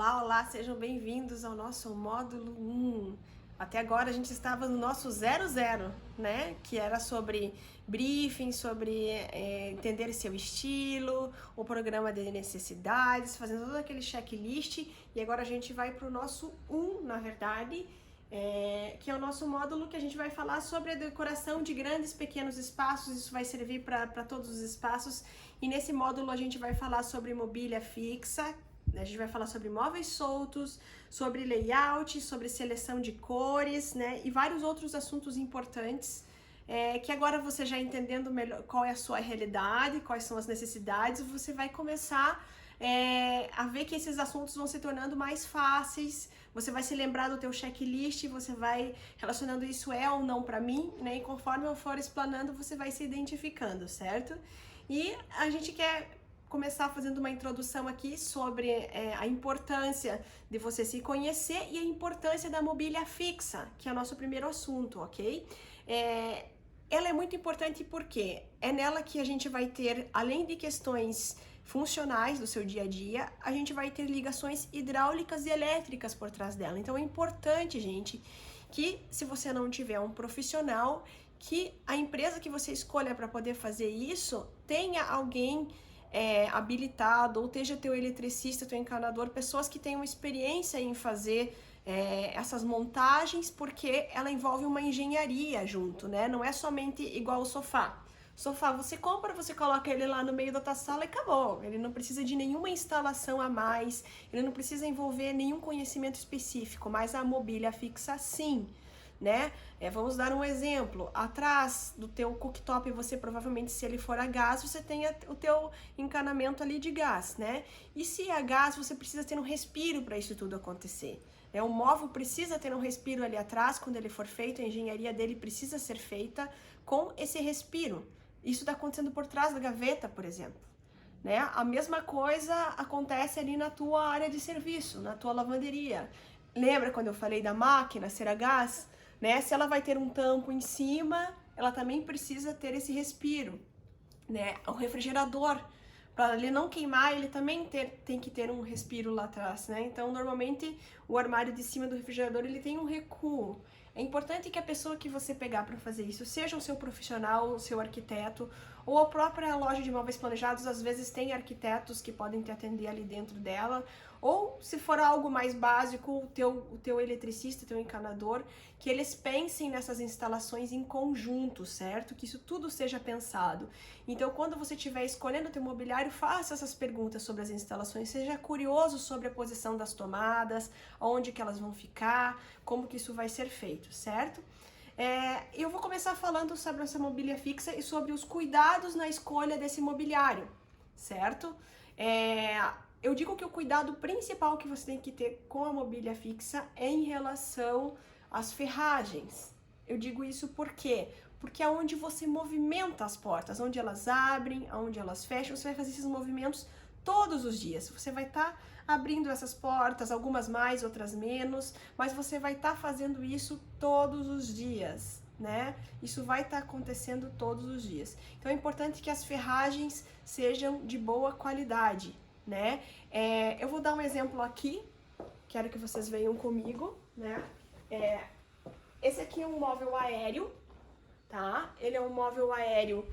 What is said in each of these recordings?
Olá, olá, sejam bem-vindos ao nosso módulo 1. Até agora a gente estava no nosso 00, né? Que era sobre briefing, sobre entender seu estilo, o programa de necessidades, fazendo todo aquele checklist. E agora a gente vai para o nosso 1, na verdade, que é o nosso módulo que a gente vai falar sobre a decoração de grandes e pequenos espaços. Isso vai servir para todos os espaços. E nesse módulo a gente vai falar sobre mobília fixa. A gente vai falar sobre móveis soltos, sobre layout, sobre seleção de cores, né? E vários outros assuntos importantes que agora você já entendendo melhor qual é a sua realidade, quais são as necessidades, você vai começar a ver que esses assuntos vão se tornando mais fáceis, você vai se lembrar do teu checklist, você vai relacionando isso ou não para mim, né? E conforme eu for explanando, você vai se identificando, certo? E a gente quer começar fazendo uma introdução aqui sobre a importância de você se conhecer e a importância da mobília fixa, que é o nosso primeiro assunto, ok? Ela é muito importante porque é nela que a gente vai ter, além de questões funcionais do seu dia a dia, a gente vai ter ligações hidráulicas e elétricas por trás dela. Então é importante, gente, que se você não tiver um profissional, que a empresa que você escolha para poder fazer isso tenha alguém habilitado, ou esteja teu eletricista, teu encanador, pessoas que tenham experiência em fazer essas montagens, porque ela envolve uma engenharia junto, né? Não é somente igual o sofá. Sofá você compra, você coloca ele lá no meio da tua sala e acabou. Ele não precisa de nenhuma instalação a mais, ele não precisa envolver nenhum conhecimento específico, mas a mobília fixa sim. Né? Vamos dar um exemplo. Atrás do teu cooktop, você provavelmente, se ele for a gás, você tem o teu encanamento ali de gás, né? E se é gás, você precisa ter um respiro para isso tudo acontecer. O móvel precisa ter um respiro ali atrás, quando ele for feito, a engenharia dele precisa ser feita com esse respiro. Isso está acontecendo por trás da gaveta, por exemplo. Né? A mesma coisa acontece ali na tua área de serviço, na tua lavanderia. Lembra quando eu falei da máquina ser a gás? Né? Se ela vai ter um tampo em cima, ela também precisa ter esse respiro, né? O refrigerador, para ele não queimar, ele também tem que ter um respiro lá atrás, né? Então, normalmente, o armário de cima do refrigerador, ele tem um recuo. É importante que a pessoa que você pegar para fazer isso, seja o seu profissional, o seu arquiteto, ou a própria loja de móveis planejados, às vezes tem arquitetos que podem te atender ali dentro dela, ou se for algo mais básico, o teu eletricista, o teu encanador, que eles pensem nessas instalações em conjunto, certo? Que isso tudo seja pensado. Então, quando você estiver escolhendo o teu mobiliário, faça essas perguntas sobre as instalações, seja curioso sobre a posição das tomadas, onde que elas vão ficar, como que isso vai ser feito, certo? Eu vou começar falando sobre essa mobília fixa e sobre os cuidados na escolha desse mobiliário, certo? Eu digo que o cuidado principal que você tem que ter com a mobília fixa é em relação às ferragens. Eu digo isso por quê? Porque é onde você movimenta as portas, onde elas abrem, onde elas fecham, você vai fazer esses movimentos todos os dias. Você vai estar abrindo essas portas, algumas mais, outras menos, mas você vai estar fazendo isso todos os dias, né? Isso vai estar acontecendo todos os dias. Então é importante que as ferragens sejam de boa qualidade, né? Eu vou dar um exemplo aqui, quero que vocês venham comigo, né? Esse aqui é um móvel aéreo, tá? Ele é um móvel aéreo,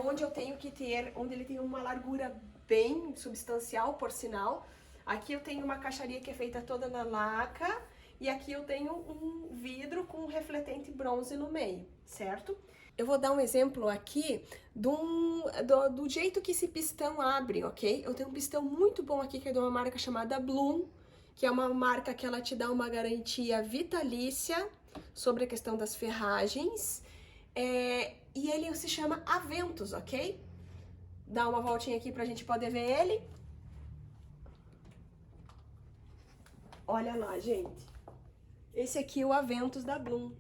onde eu tenho que ter, onde ele tem uma largura bem substancial, por sinal. Aqui eu tenho uma caixaria que é feita toda na laca, e aqui eu tenho um vidro com um refletente bronze no meio, certo? Eu vou dar um exemplo aqui do jeito que esse pistão abre, ok? Eu tenho um pistão muito bom aqui, que é de uma marca chamada Bloom, que é uma marca que ela te dá uma garantia vitalícia sobre a questão das ferragens, e ele se chama Aventus, ok? Dá uma voltinha aqui pra gente poder ver ele. Olha lá, gente. Esse aqui é o Aventus da Bloom,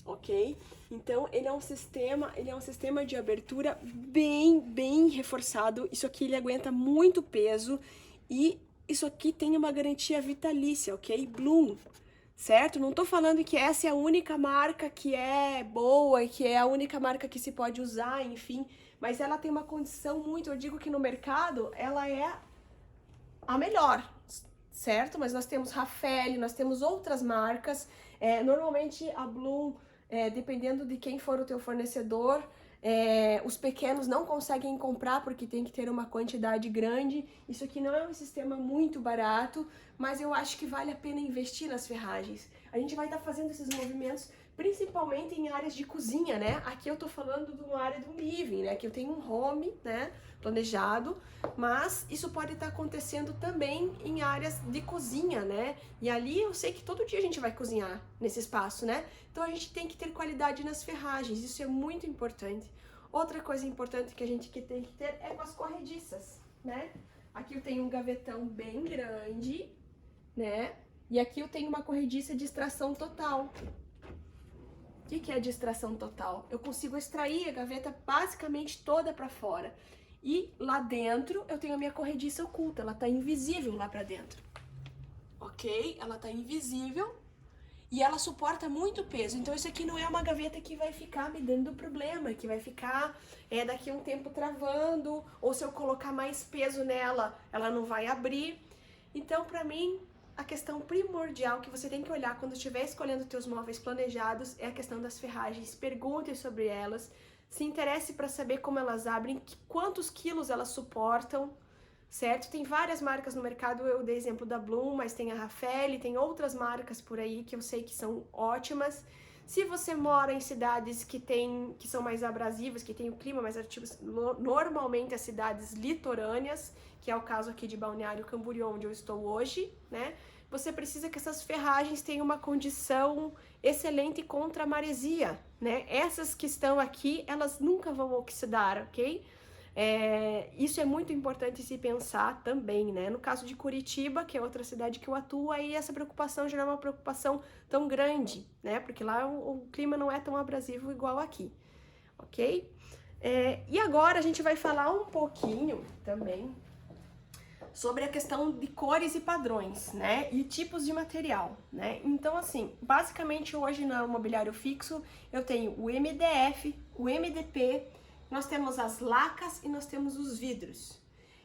ok? Então, ele é um sistema de abertura bem reforçado. Isso aqui, ele aguenta muito peso e isso aqui tem uma garantia vitalícia, ok? Bloom, certo? Não tô falando que essa é a única marca que é boa e que é a única marca que se pode usar, enfim, mas ela tem uma condição muito, eu digo que no mercado ela é a melhor, certo? Mas nós temos Raffaele, nós temos outras marcas. Normalmente a Bloom, dependendo de quem for o teu fornecedor, os pequenos não conseguem comprar porque tem que ter uma quantidade grande. Isso aqui não é um sistema muito barato, mas eu acho que vale a pena investir nas ferragens. A gente vai estar fazendo esses movimentos principalmente em áreas de cozinha, né? Aqui eu tô falando de uma área do living, né? Que eu tenho um home, né? Planejado, mas isso pode estar acontecendo também em áreas de cozinha, né? E ali eu sei que todo dia a gente vai cozinhar nesse espaço, né? Então a gente tem que ter qualidade nas ferragens, isso é muito importante. Outra coisa importante que a gente tem que ter é com as corrediças, né? Aqui eu tenho um gavetão bem grande, né? E aqui eu tenho uma corrediça de extração total. O que é distração total? Eu consigo extrair a gaveta basicamente toda para fora. E lá dentro eu tenho a minha corrediça oculta, ela tá invisível lá para dentro. Ok? Ela tá invisível e ela suporta muito peso. Então isso aqui não é uma gaveta que vai ficar me dando problema, que vai ficar daqui a um tempo travando, ou se eu colocar mais peso nela, ela não vai abrir. Então, para mim, a questão primordial que você tem que olhar quando estiver escolhendo teus móveis planejados é a questão das ferragens. Pergunte sobre elas, se interesse para saber como elas abrem, quantos quilos elas suportam, certo? Tem várias marcas no mercado, eu dei exemplo da Bloom, mas tem a Raffaele, tem outras marcas por aí que eu sei que são ótimas. Se você mora em cidades que são mais abrasivas, que tem o clima mais ativo, normalmente as cidades litorâneas, que é o caso aqui de Balneário Camboriú, onde eu estou hoje, né? Você precisa que essas ferragens tenham uma condição excelente contra a maresia, né? Essas que estão aqui, elas nunca vão oxidar, ok? Isso é muito importante se pensar também, né? No caso de Curitiba, que é outra cidade que eu atuo, aí essa preocupação já não é uma preocupação tão grande, né? Porque lá o clima não é tão abrasivo igual aqui, ok? E agora a gente vai falar um pouquinho também sobre a questão de cores e padrões, né? E tipos de material, né? Então, assim, basicamente hoje no mobiliário fixo eu tenho o MDF, o MDP, nós temos as lacas e nós temos os vidros.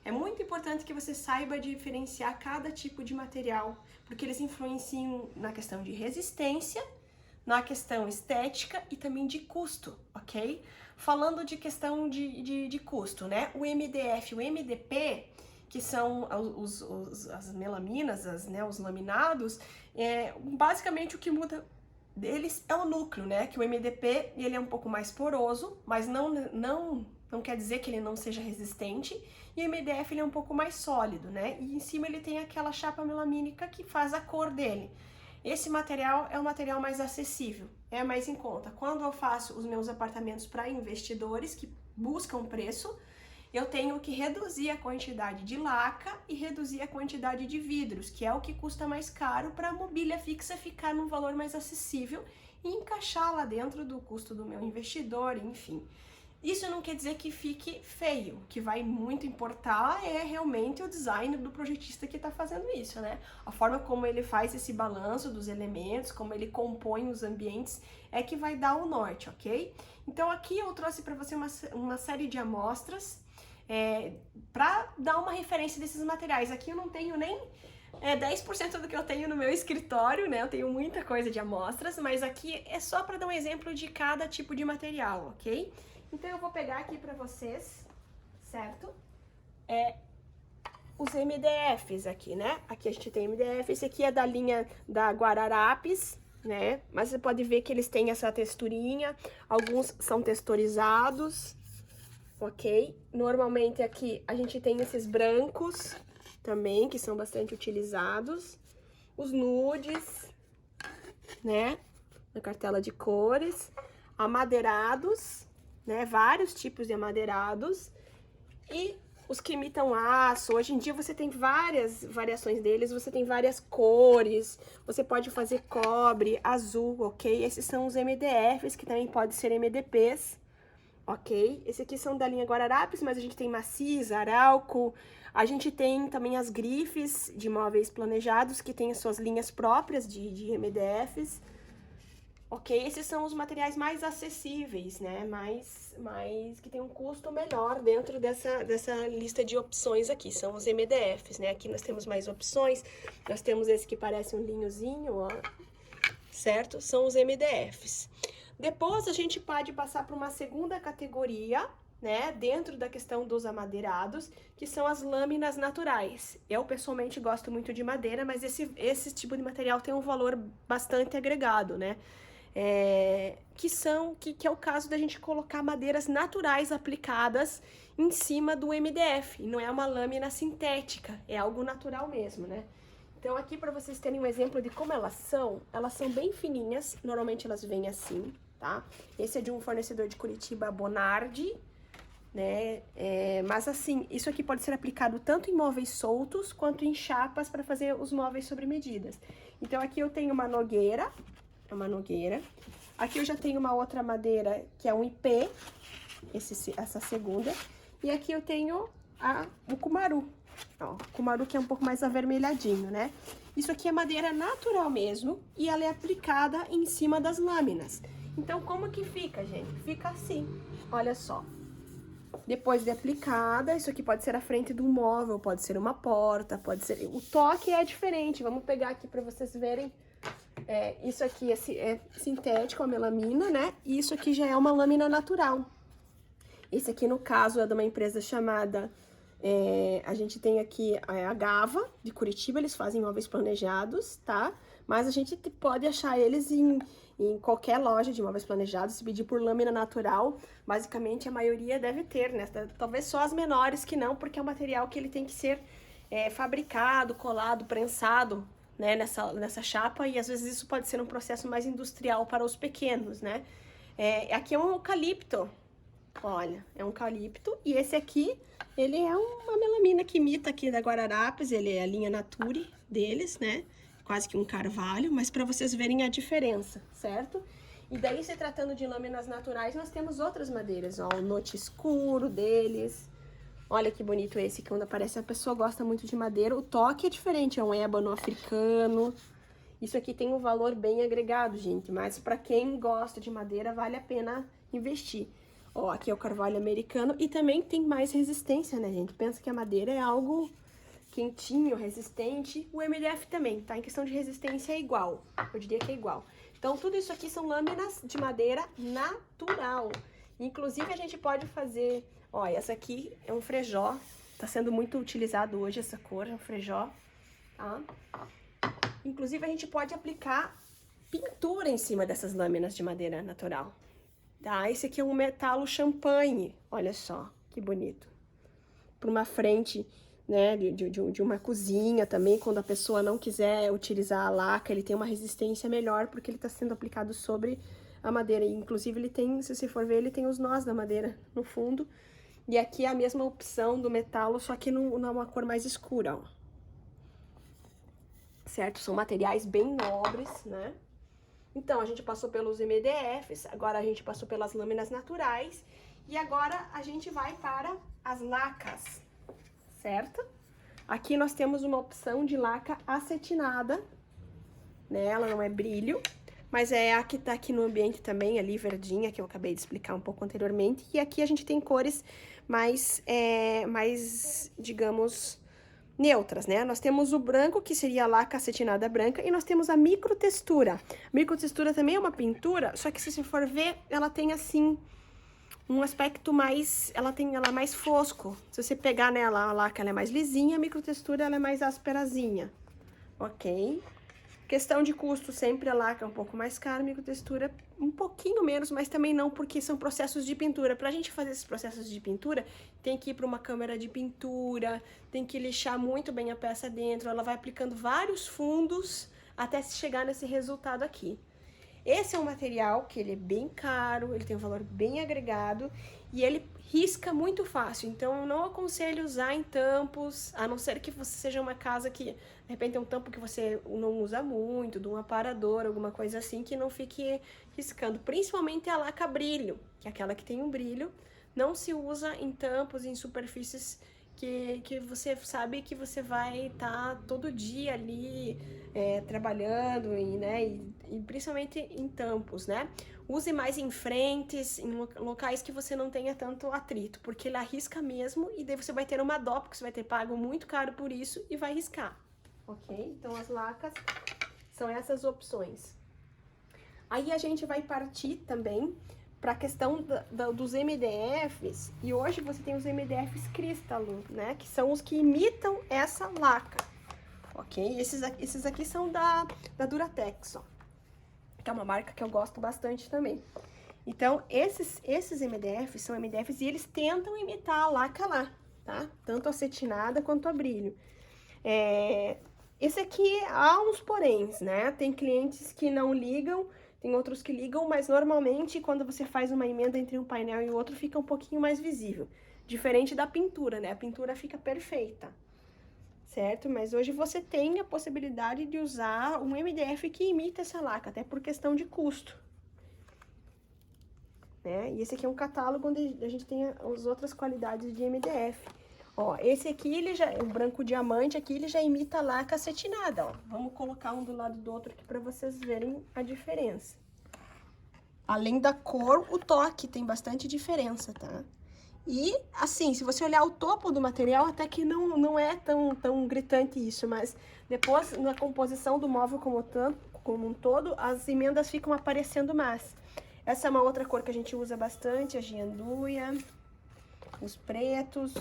É muito importante que você saiba diferenciar cada tipo de material, porque eles influenciam na questão de resistência, na questão estética e também de custo, ok? Falando de questão de custo, né? O MDF e o MDP, que são as melaminas, os laminados, basicamente o que muda deles é o núcleo, né? Que o MDP ele é um pouco mais poroso, mas não quer dizer que ele não seja resistente. E o MDF ele é um pouco mais sólido, né? E em cima ele tem aquela chapa melamínica que faz a cor dele. Esse material é um material mais acessível, é mais em conta. Quando eu faço os meus apartamentos para investidores que buscam preço, eu tenho que reduzir a quantidade de laca e reduzir a quantidade de vidros, que é o que custa mais caro para a mobília fixa ficar num valor mais acessível e encaixar lá dentro do custo do meu investidor, enfim. Isso não quer dizer que fique feio, o que vai muito importar é realmente o design do projetista que está fazendo isso, né? A forma como ele faz esse balanço dos elementos, como ele compõe os ambientes, é que vai dar o norte, ok? Então aqui eu trouxe para você uma série de amostras, para dar uma referência desses materiais. Aqui eu não tenho nem 10% do que eu tenho no meu escritório, né? Eu tenho muita coisa de amostras, mas aqui é só para dar um exemplo de cada tipo de material, ok? Então eu vou pegar aqui para vocês, certo? Os MDFs aqui, né? Aqui a gente tem MDF, esse aqui é da linha da Guararapes, né? Mas você pode ver que eles têm essa texturinha, alguns são texturizados, ok? Normalmente aqui a gente tem esses brancos também, que são bastante utilizados. Os nudes, né? Na cartela de cores. Amadeirados, né? Vários tipos de amadeirados. E os que imitam aço. Hoje em dia você tem várias variações deles, você tem várias cores. Você pode fazer cobre, azul, ok? Esses são os MDFs, que também podem ser MDPs. Ok? Esse aqui são da linha Guararapes, mas a gente tem maciz, arauco, a gente tem também as grifes de móveis planejados, que tem as suas linhas próprias de MDFs. Ok? Esses são os materiais mais acessíveis, né? Mais que tem um custo melhor dentro dessa lista de opções aqui. São os MDFs, né? Aqui nós temos mais opções. Nós temos esse que parece um linhozinho, ó. Certo? São os MDFs. Depois a gente pode passar para uma segunda categoria, né? Dentro da questão dos amadeirados, que são as lâminas naturais. Eu pessoalmente gosto muito de madeira, mas esse tipo de material tem um valor bastante agregado, né? Que é o caso da gente colocar madeiras naturais aplicadas em cima do MDF. E não é uma lâmina sintética, é algo natural mesmo, né? Então aqui para vocês terem um exemplo de como elas são bem fininhas, normalmente elas vêm assim, tá? Esse é de um fornecedor de Curitiba, Bonardi, né? Mas assim, isso aqui pode ser aplicado tanto em móveis soltos quanto em chapas para fazer os móveis sobre medidas. Então aqui eu tenho uma nogueira. Aqui eu já tenho uma outra madeira que é um IP, essa segunda. E aqui eu tenho o cumaru. Ó, o cumaru que é um pouco mais avermelhadinho, né? Isso aqui é madeira natural mesmo e ela é aplicada em cima das lâminas. Então, como que fica, gente? Fica assim, olha só. Depois de aplicada, isso aqui pode ser a frente do móvel, pode ser uma porta, pode ser... O toque é diferente, vamos pegar aqui para vocês verem. Isso aqui é sintético, a melamina, né? E isso aqui já é uma lâmina natural. Esse aqui, no caso, é de uma empresa chamada... a gente tem aqui a Gava, de Curitiba, eles fazem móveis planejados, tá? Mas a gente pode achar eles em qualquer loja de móveis planejados, se pedir por lâmina natural, basicamente a maioria deve ter, né? Talvez só as menores que não, porque é um material que ele tem que ser fabricado, colado, prensado, né? Nessa chapa, e às vezes isso pode ser um processo mais industrial para os pequenos, né? Aqui é um eucalipto, olha, é um eucalipto, e esse aqui... Ele é uma melamina que imita aqui da Guararapes, ele é a linha Nature deles, né? Quase que um carvalho, mas para vocês verem a diferença, certo? E daí, se tratando de lâminas naturais, nós temos outras madeiras, ó, o note escuro deles. Olha que bonito esse, que quando aparece a pessoa gosta muito de madeira. O toque é diferente, é um ébano africano. Isso aqui tem um valor bem agregado, gente, mas para quem gosta de madeira, vale a pena investir. Ó, aqui é o carvalho americano e também tem mais resistência, né, gente? Pensa que a madeira é algo quentinho, resistente. O MDF também, tá? Em questão de resistência é igual. Eu diria que é igual. Então, tudo isso aqui são lâminas de madeira natural. Inclusive, a gente pode fazer... Ó, essa aqui é um frejó. Tá sendo muito utilizado hoje essa cor, é um frejó, tá? Inclusive, a gente pode aplicar pintura em cima dessas lâminas de madeira natural. Tá, esse aqui é um metalo champanhe, olha só, que bonito. Para uma frente, né, de uma cozinha também, quando a pessoa não quiser utilizar a laca, ele tem uma resistência melhor, porque ele está sendo aplicado sobre a madeira. E, inclusive, ele tem, se você for ver, ele tem os nós da madeira no fundo. E aqui é a mesma opção do metalo, só que numa cor mais escura, ó. Certo? São materiais bem nobres, né? Então, a gente passou pelos MDFs, agora a gente passou pelas lâminas naturais e agora a gente vai para as lacas, certo? Aqui nós temos uma opção de laca acetinada, né? Ela não é brilho, mas é a que tá aqui no ambiente também, ali verdinha, que eu acabei de explicar um pouco anteriormente. E aqui a gente tem cores mais digamos... neutras, né? Nós temos o branco, que seria a laca acetinada branca, e nós temos a microtextura. A microtextura também é uma pintura, só que se você for ver, ela tem assim um aspecto mais, ela é mais fosco. Se você pegar nela, a laca ela é mais lisinha, a microtextura ela é mais ásperazinha. OK? Questão de custo, sempre a laca é um pouco mais cara, a microtextura um pouquinho menos, mas também não, porque são processos de pintura. Pra gente fazer esses processos de pintura, tem que ir para uma câmara de pintura, tem que lixar muito bem a peça dentro, ela vai aplicando vários fundos até se chegar nesse resultado aqui. Esse é um material que ele é bem caro, ele tem um valor bem agregado e ele risca muito fácil, então eu não aconselho usar em tampos, a não ser que você seja uma casa que, de repente, é um tampo que você não usa muito, de um aparador, alguma coisa assim, que não fique riscando. Principalmente a laca brilho, que é aquela que tem um brilho, não se usa em tampos, em superfícies que você sabe que você vai estar todo dia ali trabalhando e principalmente em tampos, né? Use mais em frentes, em locais que você não tenha tanto atrito, porque ele arrisca mesmo e daí você vai ter uma dó, porque você vai ter pago muito caro por isso e vai riscar, ok? Então as lacas são essas opções. Aí a gente vai partir também para a questão dos MDFs, e hoje você tem os MDFs Crystalon, né, que são os que imitam essa laca, ok? Esses aqui são da Duratex, ó, que é uma marca que eu gosto bastante também. Então, esses MDFs são MDFs e eles tentam imitar a laca lá, tá? Tanto a acetinada quanto a brilho. Esse aqui há uns poréns, né? Tem clientes que não ligam, tem outros que ligam, mas normalmente quando você faz uma emenda entre um painel e o outro fica um pouquinho mais visível. Diferente da pintura, né? A pintura fica perfeita, certo? Mas hoje você tem a possibilidade de usar um MDF que imita essa laca, até por questão de custo, né? E esse aqui é um catálogo onde a gente tem as outras qualidades de MDF. Ó, esse aqui, o branco diamante aqui, ele já imita a laca acetinada, ó. Vamos colocar um do lado do outro aqui pra vocês verem a diferença. Além da cor, o toque tem bastante diferença, tá? E, assim, se você olhar o topo do material, até que não é tão gritante isso, mas depois, na composição do móvel como um todo, as emendas ficam aparecendo mais. Essa é uma outra cor que a gente usa bastante, a gianduia, os pretos.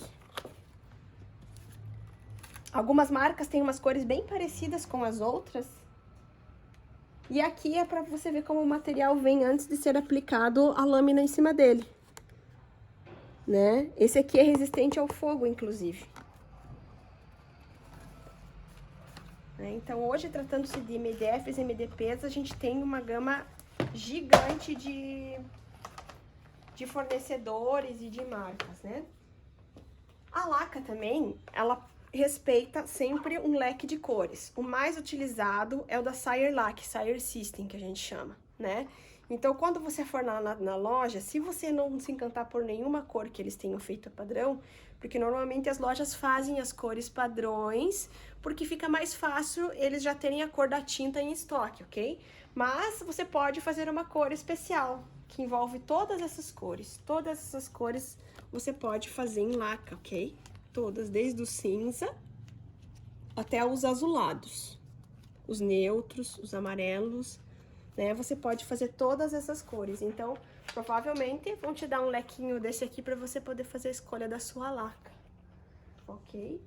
Algumas marcas têm umas cores bem parecidas com as outras. E aqui é para você ver como o material vem antes de ser aplicado a lâmina em cima dele, né? Esse aqui é resistente ao fogo, inclusive. Então, hoje, tratando-se de MDFs e MDPs, a gente tem uma gama gigante de fornecedores e de marcas, né? A laca também, ela respeita sempre um leque de cores. O mais utilizado é o da Sire Lac, Sire System, que a gente chama, né? Então, quando você for na loja, se você não se encantar por nenhuma cor que eles tenham feito padrão, porque normalmente as lojas fazem as cores padrões, porque fica mais fácil eles já terem a cor da tinta em estoque, ok? Mas você pode fazer uma cor especial, que envolve todas essas cores. Todas essas cores você pode fazer em laca, ok? Todas, desde o cinza até os azulados, os neutros, os amarelos, né? Você pode fazer todas essas cores. Então, provavelmente vão te dar um lequinho desse aqui para você poder fazer a escolha da sua laca, ok?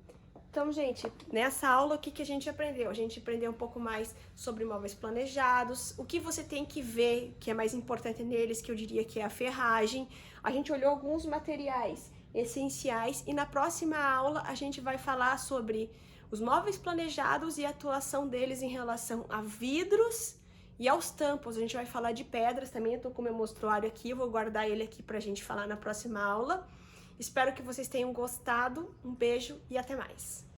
Então, gente, nessa aula, o que a gente aprendeu? A gente aprendeu um pouco mais sobre móveis planejados, o que você tem que ver, que é mais importante neles, que eu diria que é a ferragem. A gente olhou alguns materiais essenciais e na próxima aula a gente vai falar sobre os móveis planejados e a atuação deles em relação a vidros e aos tampos. A gente vai falar de pedras também, eu tô com o meu mostruário aqui, eu vou guardar ele aqui pra gente falar na próxima aula. Espero que vocês tenham gostado, um beijo e até mais!